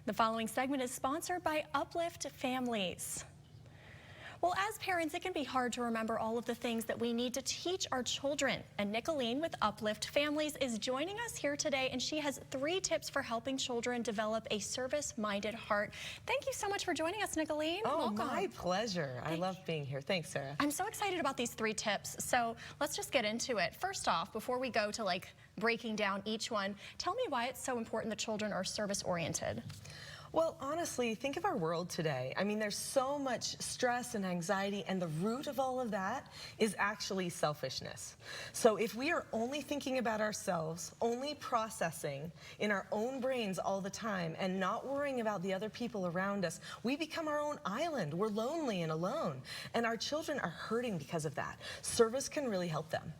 The following segment is sponsored by Uplift Families. Well, as parents, it can be hard to remember all of the things that we need to teach our children. And Nicholeen with Uplift Families is joining us here today, and she has 3 tips for helping children develop a service-minded heart. Thank you so much for joining us, Nicholeen. Oh, welcome. My pleasure. I love being here. Thanks, Sarah. I'm so excited about these 3 tips. So let's just get into it. First off, before we go to breaking down each one, tell me why it's so important that children are service-oriented. Well, honestly, think of our world today. I mean, there's so much stress and anxiety, and the root of all of that is actually selfishness. So if we are only thinking about ourselves, only processing in our own brains all the time, and not worrying about the other people around us, we become our own island. We're lonely and alone, and our children are hurting because of that. Service can really help them.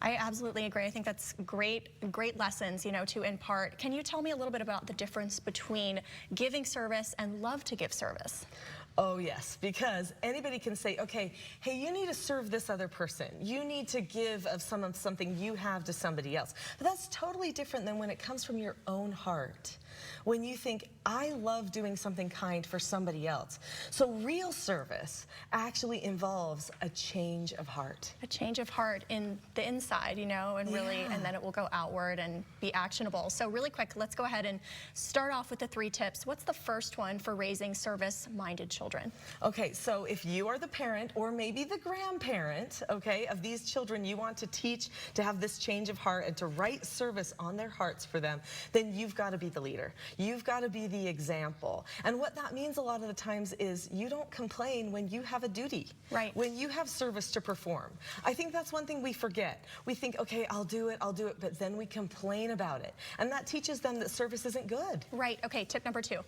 I absolutely agree. I think that's great lessons, to impart. Can you tell me a little bit about the difference between giving service and love to give service? Oh yes, because anybody can say, okay, hey, you need to serve this other person. You need to give of something you have to somebody else. But that's totally different than when it comes from your own heart. When you think, I love doing something kind for somebody else. So real service actually involves a change of heart. A change of heart in the inside, and really, and then it will go outward and be actionable. So really quick, let's go ahead and start off with the 3 tips. What's the first one for raising service-minded children? Okay, so if you are the parent or maybe the grandparent, okay, of these children, you want to teach to have this change of heart and to write service on their hearts for them, then you've got to be the leader. You've got to be the example. And what that means a lot of the times is you don't complain when you have a duty. Right. When you have service to perform. I think that's one thing we forget. We think, okay, I'll do it, but then we complain about it. And that teaches them that service isn't good. Right. Okay, tip number 2.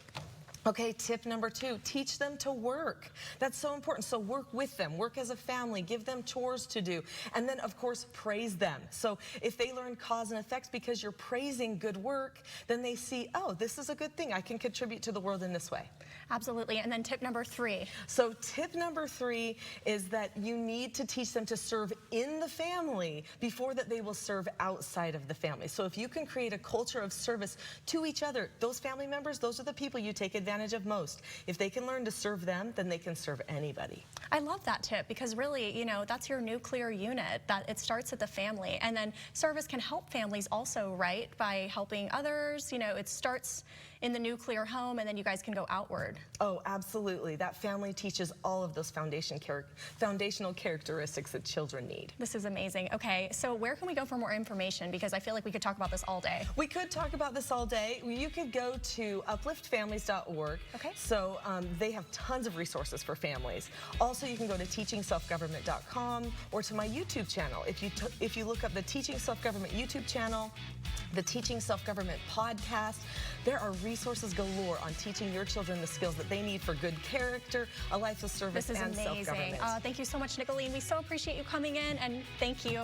Okay, tip number 2, teach them to work. That's so important. So work with them, work as a family, give them chores to do. And then, of course, praise them. So if they learn cause and effects because you're praising good work, then they see, oh, this is a good thing. I can contribute to the world in this way. Absolutely. And then tip number 3. So tip number 3 is that you need to teach them to serve in the family before that they will serve outside of the family. So if you can create a culture of service to each other, those family members, those are the people you take advantage of most. If they can learn to serve them, then they can serve anybody. I love that tip because really, that's your nuclear unit, that it starts at the family. And then service can help families also, right? By helping others, it starts in the nuclear home and then you guys can go outward. Oh, absolutely. That family teaches all of those foundational characteristics that children need. This is amazing. Okay, so where can we go for more information? Because I feel like we could talk about this all day. We could talk about this all day. You could go to upliftfamilies.org. Okay. So they have tons of resources for families. Also, you can go to teachingselfgovernment.com or to my YouTube channel. If you look up the Teaching Self-Government YouTube channel, the Teaching Self-Government podcast, there are resources galore on teaching your children the skills that they need for good character, a life of service, and self-government. Thank you so much, Nicholeen. We so appreciate you coming in, and thank you.